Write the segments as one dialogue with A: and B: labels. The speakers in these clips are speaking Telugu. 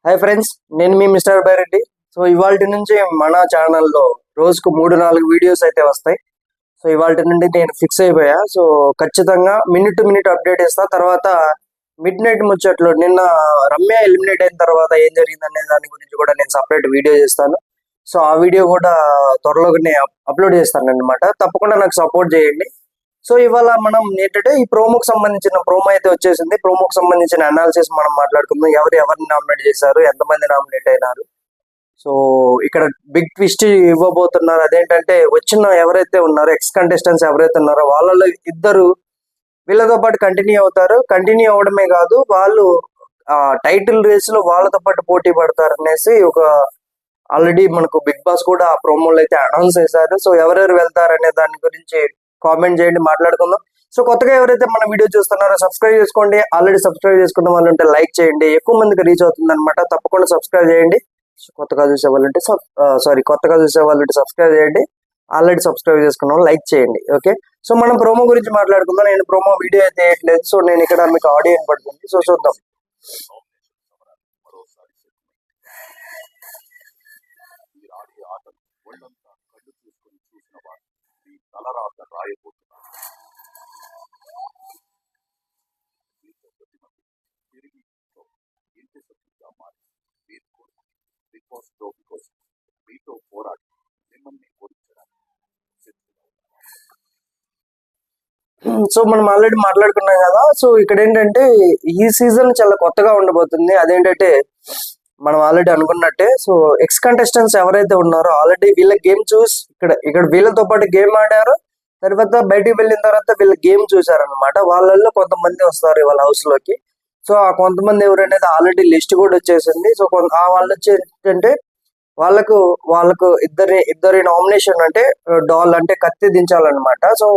A: హాయ్ ఫ్రెండ్స్, నేను మీ మిస్టర్ బైరెడ్డి. సో ఇవాళ నుంచి మన ఛానల్లో రోజుకు 3-4 వీడియోస్ అయితే వస్తాయి. సో ఇవాళ నుండి నేను ఫిక్స్ అయిపోయా. సో ఖచ్చితంగా మినిట్ టు మినిట్ అప్డేట్ ఇస్తా. తర్వాత మిడ్ నైట్ ముచ్చట్లు, నిన్న రమ్య ఎలిమినేట్ అయిన తర్వాత ఏం జరిగిందనే దాని గురించి కూడా నేను సపరేట్ వీడియో చేస్తాను. సో ఆ వీడియో కూడా త్వరలోనే అప్లోడ్ చేస్తాను అనమాట. తప్పకుండా నాకు సపోర్ట్ చేయండి. సో ఇవాళ మనం ఏంటంటే ఈ ప్రోమోకి సంబంధించిన ప్రోమో అయితే వచ్చేసింది. ప్రోమోకి సంబంధించిన అనాలిసిస్ మనం మాట్లాడుకుందాం. ఎవరిని నామినేట్ చేశారు, ఎంతమంది నామినేట్ అయినారు. సో ఇక్కడ బిగ్ ట్విస్ట్ ఇవ్వబోతున్నారు. అదేంటంటే వచ్చిన ఎవరైతే ఉన్నారో ఎక్స్ కంటెస్టెంట్స్ ఎవరైతే ఉన్నారో వాళ్ళలో ఇద్దరు వీళ్ళతో పాటు కంటిన్యూ అవుతారు. కంటిన్యూ అవడమే కాదు, వాళ్ళు టైటిల్ రేస్ లో వాళ్ళతో పాటు పోటీ పడతారు అనేసి ఒక ఆల్రెడీ మనకు బిగ్ బాస్ కూడా ఆ ప్రోమోలో అయితే అనౌన్స్ చేశారు. సో ఎవరెవరు వెళ్తారు అనే దాని గురించి కామెంట్ చేయండి, మాట్లాడుకుందాం. సో కొత్తగా ఎవరైతే మన వీడియో చూస్తున్నారో సబ్స్క్రైబ్ చేసుకోండి. ఆల్రెడీ సబ్స్క్రైబ్ చేసుకున్న వాళ్ళు ఉంటే లైక్ చేయండి, ఎక్కువ మందికి రీచ్ అవుతుంది అనమాట. తప్పకుండా సబ్స్క్రైబ్ చేయండి. కొత్తగా చూసే వాళ్ళు ఉంటే సబ్స్క్రైబ్ చేయండి. ఆల్రెడీ సబ్స్క్రైబ్ చేసుకున్న వాళ్ళు లైక్ చేయండి. ఓకే, సో మనం ప్రోమో గురించి మాట్లాడుకుందాం. నేను ప్రోమో వీడియో అయితే వేయట్లేదు. సో నేను ఇక్కడ మీకు ఆడియో పడుతుంది. సో చూద్దాం. సో మనం ఆల్రెడీ మాట్లాడుకున్నాం కదా. సో ఇక్కడ ఏంటంటే ఈ సీజన్ చాలా కొత్తగా ఉండబోతుంది. అదేంటంటే మనం ఆల్రెడీ అనుకున్నట్టే. సో ఎక్స్ కంటెస్టెంట్స్ ఎవరైతే ఉన్నారో ఆల్రెడీ వీళ్ళ గేమ్ చూసి ఇక్కడ వీళ్ళతో పాటు గేమ్ ఆడారు. తర్వాత బయటికి వెళ్ళిన తర్వాత వీళ్ళ గేమ్ చూసారనమాట. వాళ్ళల్లో కొంతమంది వస్తారు వాళ్ళ హౌస్ లోకి. సో ఆ కొంతమంది ఎవరనేది ఆల్రెడీ లిస్ట్ కూడా వచ్చేసింది. సో ఆ వాళ్ళు వచ్చి ఏంటంటే వాళ్ళకు ఇద్దరి నామినేషన్ అంటే డాల్ అంటే కత్తి దించాలన్నమాట. సో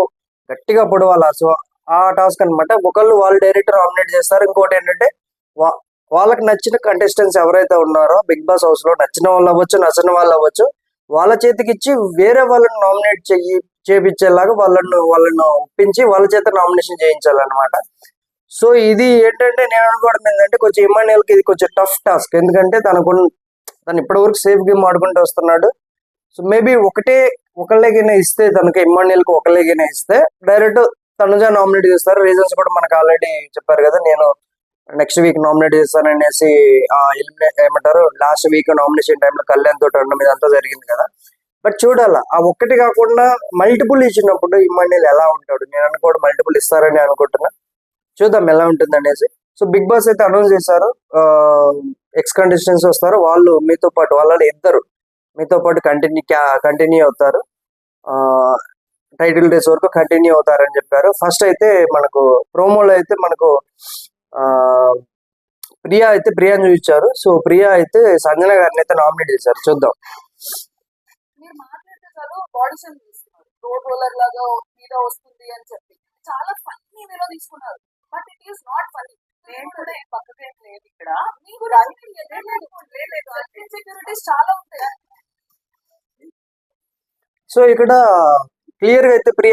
A: గట్టిగా పొడవాలా. సో ఆ టాస్క్ అనమాట. ఒకళ్ళు వాళ్ళు డైరెక్ట్ నామినేట్ చేస్తారు. ఇంకోటి ఏంటంటే వాళ్ళకి నచ్చిన కంటెస్టెంట్స్ ఎవరైతే ఉన్నారో బిగ్ బాస్ హౌస్ లో నచ్చిన వాళ్ళు అవ్వచ్చు, నచ్చిన వాళ్ళు అవ్వచ్చు, వాళ్ళ చేతికి ఇచ్చి వేరే వాళ్ళని నామినేట్ చేపించేలాగా వాళ్ళను ఒప్పించి వాళ్ళ చేత నామినేషన్ చేయించాలన్నమాట. సో ఇది ఏంటంటే నేను అనుకోవడం ఏంటంటే కొంచెం ఇమాన్యుయల్కి ఇది కొంచెం టఫ్ టాస్క్. ఎందుకంటే తను ఇప్పటివరకు సేఫ్ గేమ్ ఆడుకుంటూ వస్తున్నాడు. సో మేబీ ఒకళ్ళేగైనా ఇస్తే తనకి ఇమాన్యుయల్కి ఒకళ్ళేగైనా ఇస్తే డైరెక్ట్ తనుజా నామినేట్ చేస్తారు. రీజన్స్ కూడా మనకు ఆల్రెడీ చెప్పారు కదా. నేను నెక్స్ట్ వీక్ నామినేట్ చేస్తాననేసి ఏమంటారు లాస్ట్ వీక్ నామినేషన్ టైంలో కళ్యాణ్ తోటి ఉండడం ఇదంతా జరిగింది కదా. బట్ చూడాలా, ఆ ఒక్కటి కాకుండా మల్టిపుల్ ఇచ్చినప్పుడు ఇమాన్యుయల్ ఎలా ఉంటాడు. నేను అనుకోవడం మల్టిపుల్ ఇస్తారని అనుకుంటున్నా. చూద్దాం ఎలా ఉంటుంది అనేసి. సో బిగ్ బాస్ అయితే అనౌన్స్ చేశారు, ఎక్స్ కంటెస్టెంట్స్ వస్తారు. వాళ్ళు మీతో పాటు వాళ్ళని ఇద్దరు మీతో పాటు కంటిన్యూ అవుతారు. టైటిల్ రేస్ వరకు కంటిన్యూ అవుతారని చెప్పారు. ఫస్ట్ అయితే మనకు ప్రోమోలో అయితే మనకు ప్రియాని చూపించారు. సో ప్రియా అయితే సంజన గారిని అయితే నామినేట్ చేశారు. చూద్దాం.
B: మీరు మాట్లాడతారు ఆడిషన్ తీసుకున్నారు, రోడ్ రోలర్ లాగా మీద వస్తుంది అని చెప్పి చాలా ఫన్నీ వేలో తీసుకున్నారు. But it is not funny. నేను కూడా ఏం పక్కకే లేదు ఇక్కడ. మీకు సెక్యూరిటీస్ చాలా ఉంటాయి.
A: సో ఇక్కడ ప్రియ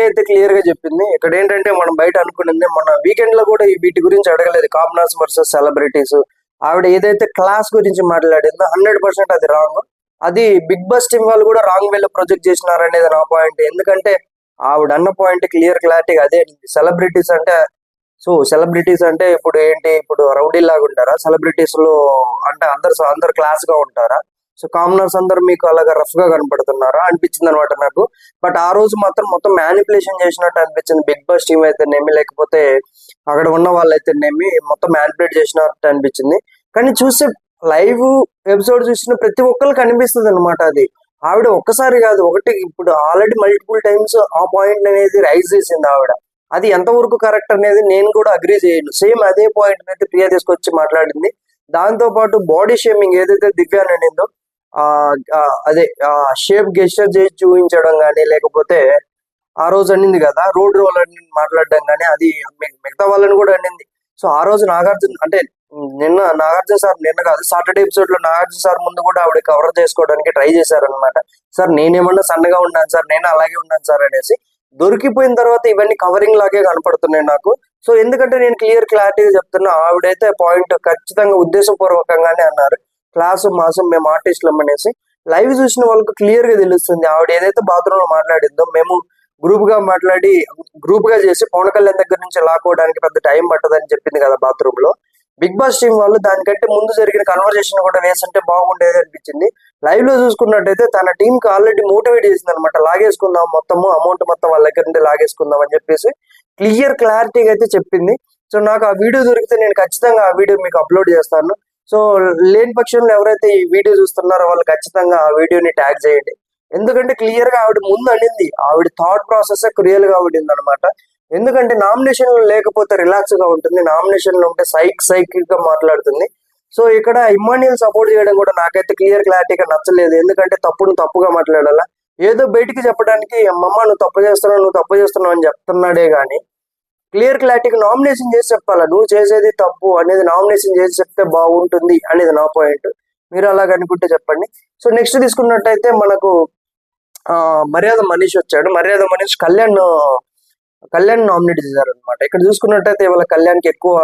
A: అయితే క్లియర్ గా చెప్పింది. ఇక్కడ ఏంటంటే మనం బయట అనుకున్నది మన వీకెండ్ లో కూడా వీటి గురించి అడగలేదు. Commoners versus celebrities. ఆవిడ ఏదైతే క్లాస్ గురించి మాట్లాడిందో 100% అది రాంగ్. అది బిగ్ బాస్ టీం వాళ్ళు కూడా రాంగ్ వేలో ప్రొజెక్ట్ చేసినారు అనేది నా పాయింట్. ఎందుకంటే ఆవిడ అన్న పాయింట్ క్లారిటీగా అదే. సెలబ్రిటీస్ అంటే ఇప్పుడు ఏంటి, ఇప్పుడు రౌడీ లాగా ఉంటారా సెలబ్రిటీస్ లో? అంటే అందరు క్లాస్ గా ఉంటారా? సో కామనర్స్ అందరు మీకు అలాగా రఫ్ గా కనపడుతున్నారా అనిపించింది అనమాట నాకు. బట్ ఆ రోజు మాత్రం మొత్తం మ్యానిపులేషన్ చేసినట్టు అనిపించింది. బిగ్ బాస్ టీం అయితేనేమి లేకపోతే అక్కడ ఉన్న వాళ్ళు అయితేనేమి మొత్తం మ్యానిపులేట్ చేసినట్టు అనిపించింది. కానీ చూస్తే లైవ్ ఎపిసోడ్ చూసిన ప్రతి ఒక్కరికి అనిపిస్తుంది అనమాట. అది ఆవిడ ఒక్కసారి కాదు, ఇప్పుడు ఆల్రెడీ మల్టిపుల్ టైమ్స్ ఆ పాయింట్ అనేది రైజ్ చేసింది ఆవిడ. అది ఎంతవరకు కరెక్ట్ అనేది నేను కూడా అగ్రీ చేయను. సేమ్ అదే పాయింట్ అయితే ప్రియా తీసుకొచ్చి మాట్లాడింది. దాంతో పాటు బాడీ షేమింగ్ ఏదైతే దివ్య అనిందో అదే షేప్ గెస్చర్ చేసి చూపించడం కానీ, లేకపోతే ఆ రోజు అనింది కదా రోడ్ రోల్ అని మాట్లాడడం కానీ, అది మిగతా వాళ్ళని కూడా అనింది. సో ఆ రోజు నాగార్జున సార్ నిన్న కాదు సాటర్డే ఎపిసోడ్ లో నాగార్జున సార్ ముందు కూడా ఆవిడ కవర్ చేసుకోవడానికి ట్రై చేశారనమాట. సార్ నేనేమన్నా సన్నగా ఉన్నాను సార్, నేను అలాగే ఉన్నాను సార్ అనేసి. దొరికిపోయిన తర్వాత ఇవన్నీ కవరింగ్ లాగే కనపడుతున్నాయి నాకు. సో ఎందుకంటే నేను క్లియర్ క్లారిటీగా చెప్తున్నా, ఆవిడైతే పాయింట్ ఖచ్చితంగా ఉద్దేశపూర్వకంగానే అన్నారు. క్లాసు మాసం మేము ఆర్టిస్టులం అనేసి. లైవ్ చూసిన వాళ్ళకి క్లియర్ గా తెలుస్తుంది. ఆవిడ ఏదైతే బాత్రూమ్ లో మాట్లాడిందో, మేము గ్రూప్ గా మాట్లాడి గ్రూప్ గా చేసి పవన్ కళ్యాణ్ దగ్గర నుంచి లాక్కోవడానికి పెద్ద టైం పట్టదని చెప్పింది కదా బాత్రూమ్ లో. బిగ్ బాస్ టీం వాళ్ళు దానికంటే ముందు జరిగిన కన్వర్జేషన్ కూడా వేసుంటే బాగుండేది అనిపించింది. లైవ్ లో చూసుకున్నట్టయితే తన టీం కి ఆల్రెడీ మోటివేట్ చేసింది అనమాట. లాగేసుకుందాం మొత్తము అమౌంట్ మొత్తం వాళ్ళ దగ్గర నుండి లాగేసుకుందాం అని చెప్పేసి క్లియర్ క్లారిటీగా అయితే చెప్పింది. సో నాకు ఆ వీడియో దొరికితే నేను ఖచ్చితంగా ఆ వీడియో మీకు అప్లోడ్ చేస్తాను. సో లేని పక్షంలో ఎవరైతే ఈ వీడియో చూస్తున్నారో వాళ్ళు ఖచ్చితంగా ఆ వీడియోని ట్యాగ్ చేయండి. ఎందుకంటే క్లియర్ గా ఆవిడ ముందు అనింది, ఆవిడ థాట్ ప్రాసెస్ రియల్ గా ఉండింది అనమాట. ఎందుకంటే నామినేషన్ లేకపోతే రిలాక్స్ గా ఉంటుంది, నామినేషన్ లో ఉంటే సైక్ గా మాట్లాడుతుంది. సో ఇక్కడ ఇమ్మాన్యుయల్ సపోర్ట్ చేయడం కూడా నాకైతే క్లియర్ క్లారిటీగా నచ్చలేదు. ఎందుకంటే తప్పును తప్పుగా మాట్లాడాలా, ఏదో బయటికి చెప్పడానికి అమ్మమ్మ నువ్వు తప్పు చేస్తున్నావు అని చెప్తున్నాడే గానీ క్లియర్ క్లారిటీగా నామినేషన్ చేసి చెప్పాలా, నువ్వు చేసేది తప్పు అనేది నామినేషన్ చేసి చెప్తే బాగుంటుంది అనేది నా పాయింట్. మీరు అలాగ అనుకుంటే చెప్పండి. సో నెక్స్ట్ తీసుకున్నట్టయితే మనకు మర్యాద మనీష్ వచ్చాడు. మర్యాద మనీష్ కళ్యాణ్ నామినేట్ చేశారు అనమాట. ఇక్కడ చూసుకున్నట్టయితే ఇవాళ కళ్యాణ్కి ఎక్కువ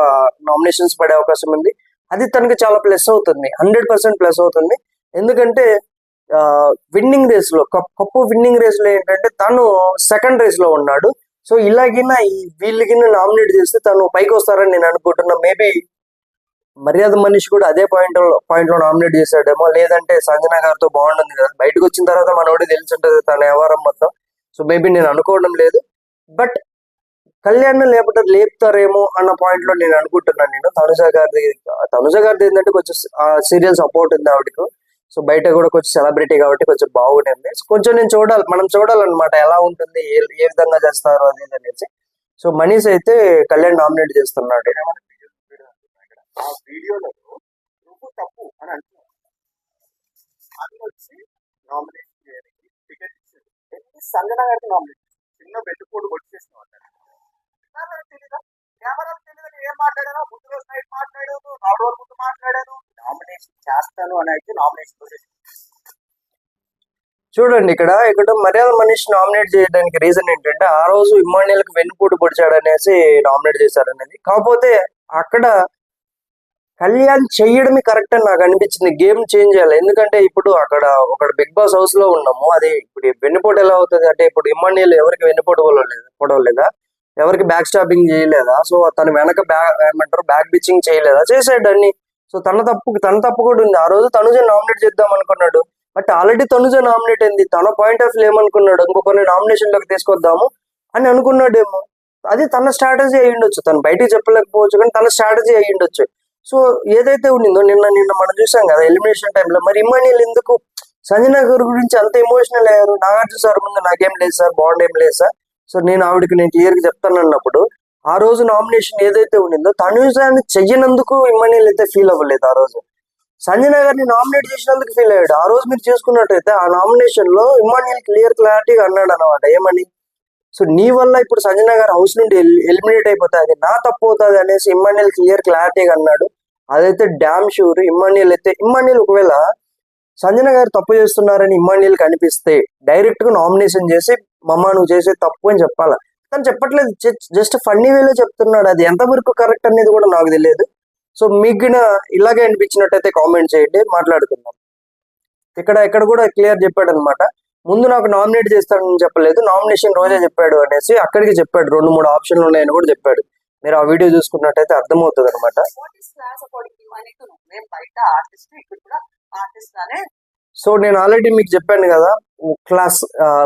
A: నామినేషన్స్ పడే అవకాశం ఉంది. అది తనకి చాలా ప్లస్ అవుతుంది, 100% ప్లస్ అవుతుంది. ఎందుకంటే విన్నింగ్ రేస్ లో కప్పు విన్నింగ్ రేస్ లో ఏంటంటే తను సెకండ్ రేస్ లో ఉన్నాడు. సో ఇలాగిన వీళ్ళకి నామినేట్ చేస్తే తను పైకి వస్తారని నేను అనుకుంటున్నా. మేబీ మర్యాద మనిషి కూడా అదే పాయింట్ లో నామినేట్ చేశాడేమో, లేదంటే సంజన గారితో బాగుంటుంది కదా, బయటకు వచ్చిన తర్వాత మనోడి తెలిసి ఉంటుంది తన వ్యవహారం మొత్తం. సో మేబీ నేను అనుకోవడం లేదు, బట్ కళ్యాణ్ లేపుతారేమో అన్న పాయింట్ లో నేను అనుకుంటున్నాను. నేను తనుజ గారిది ఏంటంటే కొంచెం సీరియల్ సపోర్ట్ ఉంది ఆవిడకు. సో బయట కూడా కొంచెం సెలబ్రిటీ కాబట్టి కొంచెం బాగుంటుంది. కొంచెం మనం చూడాలన్నమాట ఎలా ఉంటుంది, ఏ విధంగా చేస్తారు అది అనేసి. సో మనీష్ అయితే కళ్యాణ్ నామినేట్ చేస్తున్నాడు.
C: ఆ వీడియోలో నువ్వు తప్పు అని అంటున్నావు, అది వచ్చి నామినేషన్ చేయడానికి టికెట్ ఇచ్చింది. ఎందుకు సంజన గారికి నామినేట్ చిన్న వెన్నుపోటు వచ్చేసినావు అంటారు. తెలీదా, కెమెరా తెలీదా, ఏం మాట్లాడాను, ముందు రోజు నైట్ మాట్లాడాను, 4 రోజుల ముందు మాట్లాడాను, నామినేషన్ చేస్తాను అని అయితే నామినేషన్
A: చూడండి. ఇక్కడ మర్యాద మనీష్ నామినేట్ చేయడానికి రీజన్ ఏంటంటే ఆ రోజు ఇమ్మాన్యుయల్కి వెన్నుపోటు పొడిచాడు అనేసి నామినేట్ చేశారనేది. కాకపోతే అక్కడ కళ్యాణ్ చెయ్యడమే కరెక్ట్ అని నాకు అనిపించింది. గేమ్ చేంజ్ చేయాలి. ఎందుకంటే ఇప్పుడు అక్కడ ఒక బిగ్ బాస్ హౌస్ లో ఉన్నాము. అది ఇప్పుడు వెన్నుపోటు ఎలా అవుతుంది అంటే, ఇప్పుడు ఇమ్మాన్యుయల్ ఎవరికి వెన్నుపోటు పొడవలేదా, ఎవరికి బ్యాక్ స్టాపింగ్ చేయలేదా, సో తన వెనక బ్యాక్ బిచ్చింగ్ చేయలేదా, చేసాడు అన్ని. సో తన తప్పు కూడా ఉంది. ఆ రోజు తనుజ నామినేట్ చేద్దాం అనుకున్నాడు, బట్ ఆల్రెడీ తనుజ నామినేట్ అయింది. తన పాయింట్ ఆఫ్ వ్యూ ఏమనుకున్నాడు, ఇంకొకరిని నామినేషన్ లోకి తీసుకొద్దాము అని అనుకున్నాడేమో. అది తన స్ట్రాటజీ అయ్యి ఉండొచ్చు, తను బయటికి చెప్పలేకపోవచ్చు కానీ తన స్ట్రాటజీ అయ్యి ఉండొచ్చు. సో ఏదైతే ఉండిందో నిన్న మనం చూసాం కదా ఎలిమినేషన్ టైంలో, మరి ఇమ్మాన్యుయల్ ఎందుకు సంజన గారి గురించి అంత ఎమోషనల్ అయ్యారు? నాగార్జున సార్ ముందు నాకేం లేదు సార్, బాండ్ ఏం లేదు సార్, సో నేను క్లియర్ గా చెప్తాను అన్నప్పుడు ఆ రోజు నామినేషన్ ఏదైతే ఉండిందో తనుజాన్ని చెయ్యనందుకు ఇమ్మాన్యుయల్ అయితే ఫీల్ అవ్వలేదు. ఆ రోజు సంజన గారిని నామినేట్ చేసినందుకు ఫీల్ అయ్యాడు. ఆ రోజు మీరు చేసుకున్నట్టయితే ఆ నామినేషన్ లో ఇమ్మాన్యుయల్ క్లారిటీగా అన్నాడు అనమాట, ఏమని, సో నీ వల్ల ఇప్పుడు సంజన గారు హౌస్ నుండి ఎలిమినేట్ అయిపోతుంది, అది నా తప్పు అవుతుంది అనేసి ఇమ్మాన్యుయల్ క్లారిటీగా అన్నాడు. అదైతే డామ్ షూర్. ఇమ్మాన్యుయల్ ఒకవేళ సంజన గారు తప్పు చేస్తున్నారని ఇమ్మాన్యుయల్కి అనిపిస్తే డైరెక్ట్ గా నామినేషన్ చేసి మమ్మ నువ్వు చేసే తప్పు అని చెప్పాలా. తను చెప్పట్లేదు, జస్ట్ ఫన్నీ వేలో చెప్తున్నాడు. అది ఎంతవరకు కరెక్ట్ అనేది కూడా నాకు తెలియదు. సో మీకు ఇలాగే అనిపించినట్టయితే కామెంట్ చేయండి, మాట్లాడుకుందాం. ఇక్కడ కూడా క్లియర్ చెప్పాడు అనమాట. ముందు నాకు నామినేట్ చేస్తాడని చెప్పలేదు, నామినేషన్ రోజే చెప్పాడు అనేసి అక్కడికి చెప్పాడు. 2-3 ఆప్షన్లు ఉన్నాయని కూడా చెప్పాడు. మీరు ఆ వీడియో చూసుకున్నట్టయితే అర్థమవుతుంది అనమాట. సో నేను ఆల్రెడీ మీకు చెప్పాను కదా, క్లాస్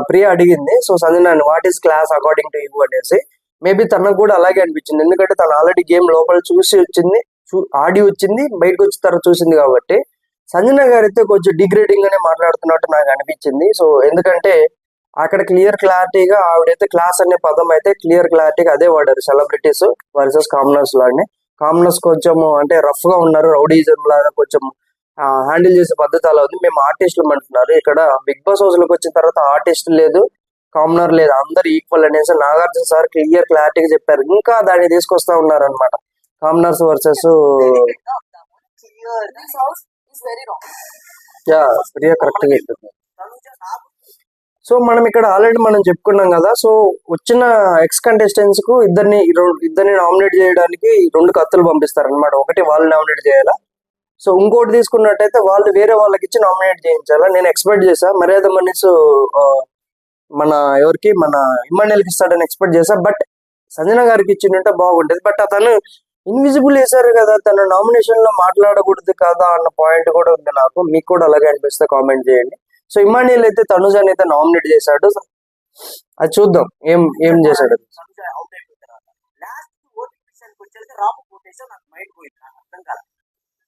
A: ప్రియా అడిగింది, so Sanjana what is class according to you అనేసి. మేబీ తనకు కూడా అలాగే అనిపించింది, ఎందుకంటే తను ఆల్రెడీ గేమ్ లోపల చూసి వచ్చింది, ఆడి వచ్చింది, బయటకు వచ్చిన తర్వాత చూసింది కాబట్టి. సంజన గారు అయితే కొంచెం డిగ్రేడింగ్ గానే మాట్లాడుతున్నట్టు నాకు అనిపించింది. సో ఎందుకంటే అక్కడ క్లియర్ క్లారిటీగా ఆవిడైతే క్లాస్ అనే పదం అయితే క్లియర్ క్లారిటీగా అదే వాడారు, సెలబ్రిటీస్ వర్సెస్ కామనర్స్ లాగానే. కామనర్స్ కొంచెం అంటే రఫ్ గా ఉన్నారు, రౌడీజం లాగా కొంచెం హ్యాండిల్ చేసే పద్ధతి అలా ఉంది. మేము ఆర్టిస్టులు అంటున్నారు. ఇక్కడ బిగ్ బాస్ హౌస్ లోకి వచ్చిన తర్వాత ఆర్టిస్ట్ లేదు, కామనర్ లేదు, అందరు ఈక్వల్ అనేసి నాగార్జున సార్ క్లియర్ క్లారిటీగా చెప్పారు. ఇంకా దాన్ని తీసుకొస్తా ఉన్నారు అనమాట, కామనర్స్ వర్సెస్ ప్రియా కరెక్ట్ గా చెప్తుంది. సో మనం ఇక్కడ ఆల్రెడీ మనం చెప్పుకున్నాం కదా. సో వచ్చిన ఎక్స్ కంటెస్టెంట్స్ కు ఇద్దరిని నామినేట్ చేయడానికి 2 కత్తులు పంపిస్తారు అనమాట. ఒకటి వాళ్ళు నామినేట్ చేయాలా, సో ఇంకోటి తీసుకున్నట్టయితే వాళ్ళు వేరే వాళ్ళకి ఇచ్చి నామినేట్ చేయించాలా. నేను ఎక్స్పెక్ట్ చేశా మర్యాద మనీస్ మన ఇమ్మాన్యుయల్కి ఇస్తాడని ఎక్స్పెక్ట్ చేశా. బట్ సంజన గారికి ఇచ్చిందంటే బాగుండేది. బట్ అతను ఇన్విజిబుల్ వేశారు కదా, తన నామినేషన్ లో మాట్లాడకూడదు కదా అన్న పాయింట్ కూడా ఉంది నాకు. మీకు కూడా అలాగే అనిపిస్తే కామెంట్ చేయండి. సో ఇమ్మాన్యుయల్ అయితే తనుజాని అయితే నామినేట్ చేశాడు. అది చూద్దాం ఏం చేశాడు.
C: అవుట్ అయిపోయిన తర్వాత లాస్ట్ ఓటింగ్ విషయానికి వచ్చేసి రాము కొట్టేసి నాకు మైండ్ పోయింది, నాకు అర్థం కాలేదు.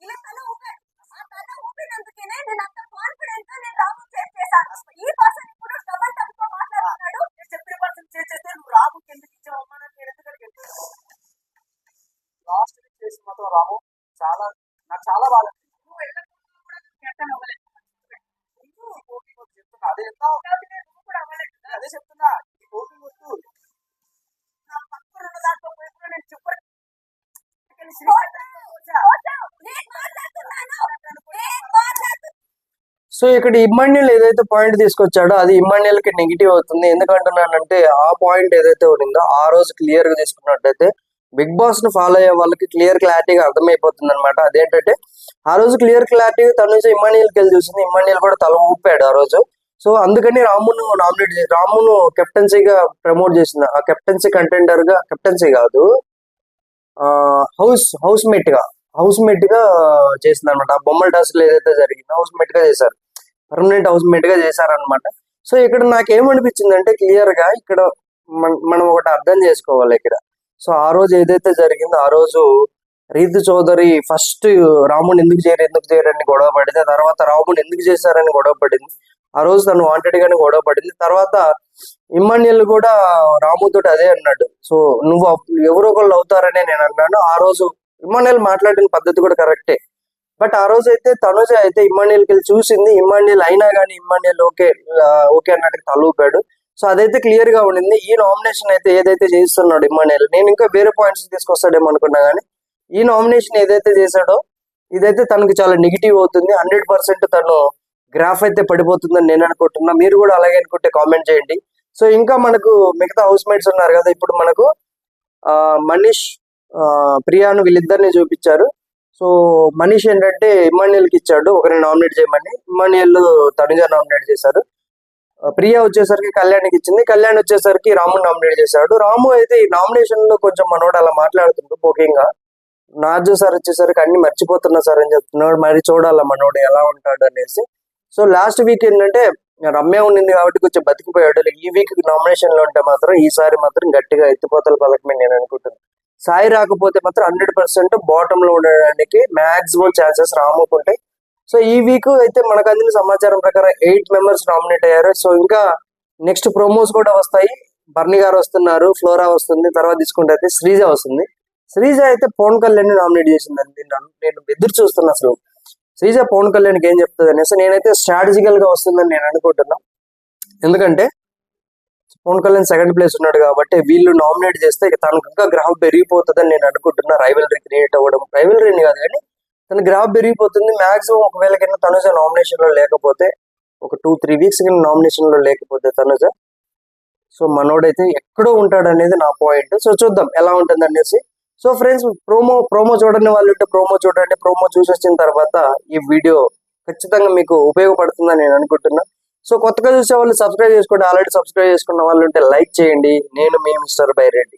D: ఇలా తల ఊపే- ఆ తల ఊపినందుకేనే నేను అంత కాన్ఫిడెంట్ గా నేను రాము చేసేసాను. ఈ పర్సన్ ఇప్పుడు డబల్ టప్ తో మాట్లాడుతున్నాడు.
C: నేను చెప్పిన పర్సన్ చేసేస్తే నువ్వు రాముకి ఎందుకు ఇచ్చావమ్మా, నాకు ఎందుకంటే చెప్పాను. లాస్ట్ వీక్ చేసి మాత్రం రాము నాకు చాలా బాగా అనిపించింది.
B: నువ్వు వెళ్ళకుండా కూడా కెప్టెన్ అవ్వలేదు.
C: ముందు ఓటింగ్ వచ్చి చెప్తున్నా, అదే చెప్తా
B: నువ్వు కూడా అవ్వలేదు.
C: అదే చెప్తున్నా ఈ ఓటింగ్ వద్దు. నా పక్కన ఉన్న దాంట్లో పోయి కూడా నేను చెప్పాను.
D: నేను మాట్లాడుతున్నాను.
A: సో ఇక్కడ ఇమ్మాన్యుయల్ ఏదైతే పాయింట్ తీసుకొచ్చాడో అది ఇమ్మాన్యుయల్ కి నెగిటివ్ అవుతుంది. ఎందుకంటున్నానంటే ఆ పాయింట్ ఏదైతే ఉండిందో ఆ రోజు క్లియర్ గా తీసుకున్నట్టయితే బిగ్ బాస్ ను ఫాలో అయ్యే వాళ్ళకి క్లారిటీగా అర్థమైపోతుంది అనమాట. అదేంటంటే ఆ రోజు క్లారిటీగా తనుజ ఇమ్మాన్యుయల్కి వెళ్ళి చూసింది. ఇమ్మాన్యుయల్ కూడా తల ఊపాడు ఆ రోజు. సో అందుకని రామును కెప్టెన్సీగా ప్రమోట్ చేసింది. ఆ కెప్టెన్సీ కంటెండర్ గా, కెప్టెన్సీ కాదు, హౌస్ మేట్ గా చేసింది అనమాట. ఆ బొమ్మల టాస్క్ ఏదైతే జరిగిందో హౌస్ మేట్ గా చేశారు, పర్మనెంట్ హౌస్ మేట్ గా చేశారనమాట. సో ఇక్కడ నాకేమనిపించింది అంటే క్లియర్ గా ఇక్కడ మనం ఒకటి అర్థం చేసుకోవాలి ఇక్కడ. సో ఆ రోజు ఏదైతే జరిగిందో ఆ రోజు రీతు చౌదరి ఫస్ట్ రాముని ఎందుకు చేయరని గొడవ పడింది. తర్వాత రాముని ఎందుకు చేశారని గొడవ పడింది. ఆ రోజు తను వాంటెడ్ గానే గొడవ పడింది. తర్వాత ఇమ్మాన్యుయల్ కూడా రాముతో అదే అన్నాడు. సో నువ్వు ఎవరో ఒకళ్ళు అవుతారనే నేను అన్నాను. ఆ రోజు ఇమ్మాన్యుయల్ మాట్లాడిన పద్ధతి కూడా కరెక్టే. బట్ ఆ రోజు అయితే తనుజ అయితే ఇమ్మాన్యుయల్కి వెళ్ళి చూసింది. ఇమ్మాన్యుయల్ అయినా కానీ ఇమ్మాన్యుయల్ ఓకే అన్నట్టు తలూపాడు. సో అదైతే క్లియర్ గా ఉండింది. ఈ నామినేషన్ అయితే ఏదైతే చేస్తున్నాడు ఇమ్మాన్యుయల్, నేను ఇంకా వేరే పాయింట్స్ తీసుకొస్తాడేమో అనుకున్నా కానీ ఈ నామినేషన్ ఏదైతే చేశాడో ఇదైతే తనకి చాలా నెగిటివ్ అవుతుంది. 100% తను గ్రాఫ్ అయితే పడిపోతుందని నేను అనుకుంటున్నా. మీరు కూడా అలాగే అనుకుంటే కామెంట్ చేయండి. సో ఇంకా మనకు మిగతా హౌస్ మేట్స్ ఉన్నారు కదా. ఇప్పుడు మనకు మనీష్, ప్రియాను వీళ్ళిద్దరిని చూపించారు. సో మనీష్ ఏంటంటే ఇమ్మాన్యుయల్కి ఇచ్చాడు ఒకరిని నామినేట్ చేయమని. ఇమ్మాన్యుయల్ తనుజ నామినేట్ చేశారు. ప్రియా వచ్చేసరికి కళ్యాణ్కి ఇచ్చింది. కళ్యాణ్ వచ్చేసరికి రాముని నామినేట్ చేశాడు. రాము అయితే ఈ నామినేషన్ లో కొంచెం మనోడు అలా మాట్లాడుతుండు పోకింగా. నాజు సార్ వచ్చేసరికి అన్ని మర్చిపోతున్నా సార్ అని చెప్తున్నాడు. మరి చూడాలా మనోడు ఎలా ఉంటాడు అనేసి. సో లాస్ట్ వీక్ ఏంటంటే రమ్య ఉండింది కాబట్టి కొంచెం బతికిపోయాడు. ఈ వీక్ నామినేషన్ లో ఉంటే మాత్రం ఈసారి మాత్రం గట్టిగా ఎత్తిపోతల పలకమే నేను అనుకుంటున్నాను. సాయి రాకపోతే మాత్రం 100% బాటమ్ లో ఉండడానికి మాక్సిమం ఛాన్సెస్ రాముకు ఉంటాయి. సో ఈ వీక్ అయితే మనకు అందిన సమాచారం ప్రకారం 8 మెంబర్స్ నామినేట్ అయ్యారు. సో ఇంకా నెక్స్ట్ ప్రోమోస్ కూడా వస్తాయి. బర్నీ గారు వస్తున్నారు, ఫ్లోరా వస్తుంది, తర్వాత తీసుకుంటే అయితే శ్రీజ వస్తుంది. శ్రీజ అయితే పవన్ కళ్యాణ్ నామినేట్ చేసిందండి. నేను ఎదురు చూస్తున్నా అసలు శ్రీజ పవన్ కళ్యాణ్కి ఏం చెప్తుంది అనేసి. నేనైతే స్ట్రాటజికల్ గా వస్తుందని నేను అనుకుంటున్నా. ఎందుకంటే పవన్ కళ్యాణ్ సెకండ్ ప్లేస్ ఉన్నాడు కాబట్టి వీళ్ళు నామినేట్ చేస్తే తనకు ఇంకా గ్రాఫ్ పెరిగిపోతుందని నేను అనుకుంటున్నా. రైవలరీ క్రియేట్ అవ్వడం, రైవలరీని కాదు కానీ తన గ్రాఫ్ పెరిగిపోతుంది. మాక్సిమం ఒకవేళ కింద తనుజ నామినేషన్ లో లేకపోతే ఒక 2-3 వీక్స్ కింద నామినేషన్ లో లేకపోతే తనుజ, సో మనోడైతే ఎక్కడో ఉంటాడు అనేది నా పాయింట్. సో చూద్దాం ఎలా ఉంటుంది అనేసి. సో ఫ్రెండ్స్, ప్రోమో చూడని వాళ్ళు ఉంటే ప్రోమో చూడండి. ప్రోమో చూసి వచ్చిన తర్వాత ఈ వీడియో ఖచ్చితంగా మీకు ఉపయోగపడుతుందని నేను అనుకుంటున్నా. సో కొత్తగా చూసే వాళ్ళు సబ్స్క్రైబ్ చేసుకోండి. ఆల్రెడీ సబ్స్క్రైబ్ చేసుకున్న వాళ్ళు ఉంటే లైక్ చేయండి. నేను మీ మిస్టర్ బైరెడ్డి.